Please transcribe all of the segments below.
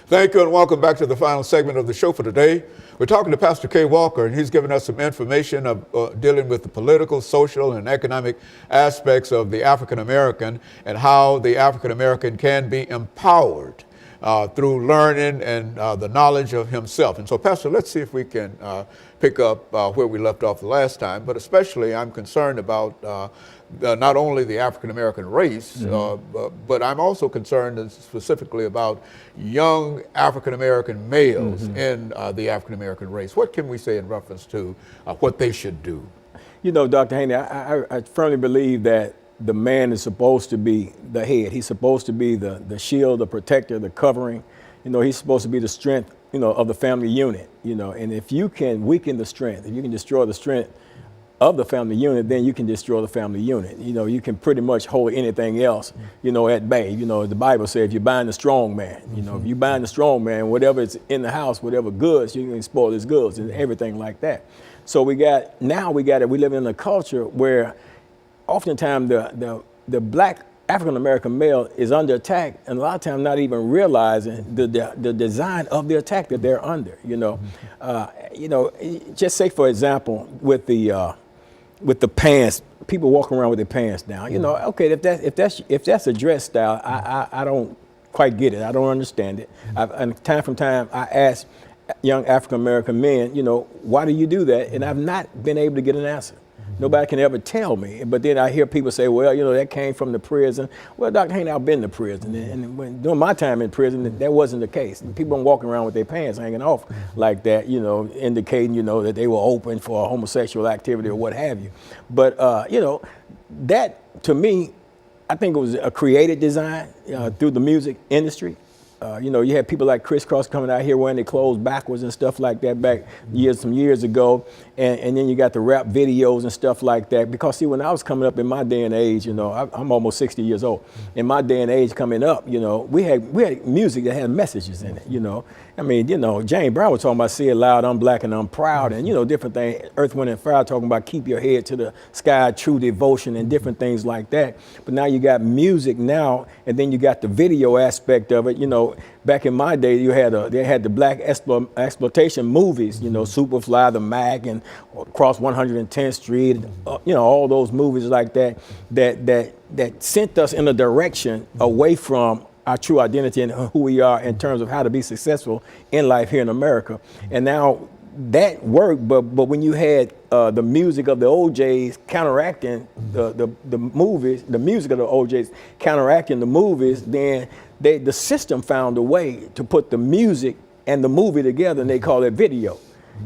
Thank you and welcome back to the final segment of the show for today. We're talking to Pastor K. Walker, and he's given us some information of dealing with the political, social, and economic aspects of the African American and how the African American can be empowered through learning and the knowledge of himself. And so, Pastor, let's see if we can pick up where we left off the last time, but especially I'm concerned about not only the African American race, but I'm also concerned specifically about young African American males in the African American race. What can we say in reference to what they should do? You know, Dr. Haney, I firmly believe that the man is supposed to be the head. He's supposed to be the shield, the protector, the covering. You know, he's supposed to be the strength, of the family unit, and if you can weaken the strength, if you can destroy the strength of the family unit, then you can destroy the family unit. You can pretty much hold anything else, at bay. The Bible says if you bind the strong man, if you bind the strong man, whatever is in the house, whatever goods, you can spoil his goods and everything like that. So we live in a culture where oftentimes the black African American male is under attack, and a lot of times not even realizing the design of the attack that they're under. Just say for example with the pants, people walking around with their pants down. Okay, if that's a dress style, I don't quite get it. I don't understand it. And time from time, I ask young African American men, why do you do that? And I've not been able to get an answer. Nobody can ever tell me. But then I hear people say, well, that came from the prison. Well, Dr. Haney, I've been to prison. And during my time in prison, that wasn't the case. People weren't walking around with their pants hanging off like that, indicating, that they were open for homosexual activity or what have you. But, that to me, I think it was a creative design through the music industry. You had people like Criss Cross coming out here wearing their clothes backwards and stuff like that back some years ago. And then you got the rap videos and stuff like that. Because see, when I was coming up in my day and age, I'm almost 60 years old. In my day and age coming up, we had music that had messages in it, I mean, James Brown was talking about "Say It Loud, I'm Black and I'm Proud," and different things. Earth, Wind, and Fire talking about "Keep Your Head to the Sky, True Devotion," and different things like that. But now you got music now, and then you got the video aspect of it. Back in my day, they had the black exploitation movies. Superfly, The Mac, and Cross 110th Street. All those movies like that sent us in a direction away from our true identity and who we are in terms of how to be successful in life here in America. And now that worked, but when you had the music of the OJs counteracting the movies, the music of the OJs counteracting the movies, then the system found a way to put the music and the movie together, and they call it video.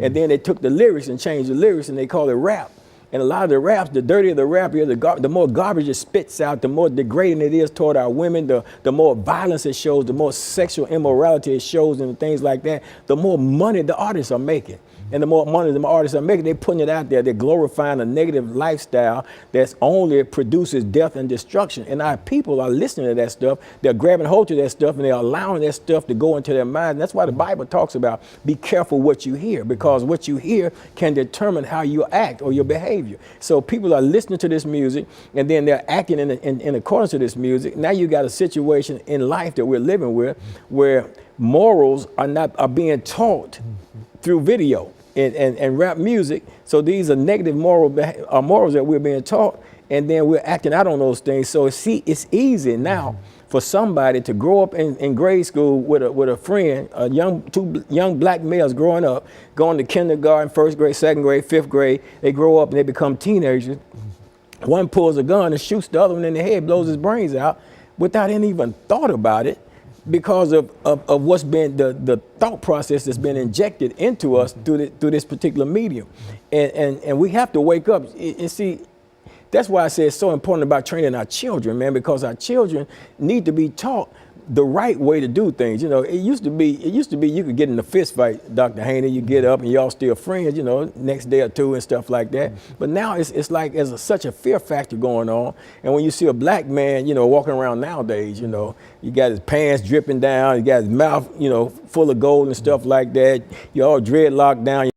And then they took the lyrics and changed the lyrics, and they call it rap. And a lot of the raps, the dirtier the rap is, the more garbage it spits out, the more degrading it is toward our women, the more violence it shows, the more sexual immorality it shows and things like that, the more money the artists are making. And the more money the artists are making, they're putting it out there. They're glorifying a negative lifestyle that's only produces death and destruction. And our people are listening to that stuff. They're grabbing hold to that stuff, and they're allowing that stuff to go into their minds. And that's why the Bible talks about be careful what you hear, because what you hear can determine how you act or your behavior. So people are listening to this music, and then they're acting in accordance to this music. Now you got a situation in life that we're living with where morals are being taught through video and rap music. So these are negative morals that we're being taught, and then we're acting out on those things. So it's easy now for somebody to grow up in grade school with a friend, two young black males growing up, going to kindergarten, first grade, second grade, fifth grade. They grow up and they become teenagers. One pulls a gun and shoots the other one in the head, blows his brains out without any even thought about it, because of what's been the thought process that's been injected into us through this particular medium. And we have to wake up and see. That's why I say it's so important about training our children, man, because our children need to be taught the right way to do things. It used to be you could get in a fist fight, Dr. Haney, you get up and y'all still friends, next day or two and stuff like that. But now it's like there's such a fear factor going on. And when you see a black man, walking around nowadays, you got his pants dripping down, you got his mouth, full of gold and stuff like that. You're all dreadlocked down.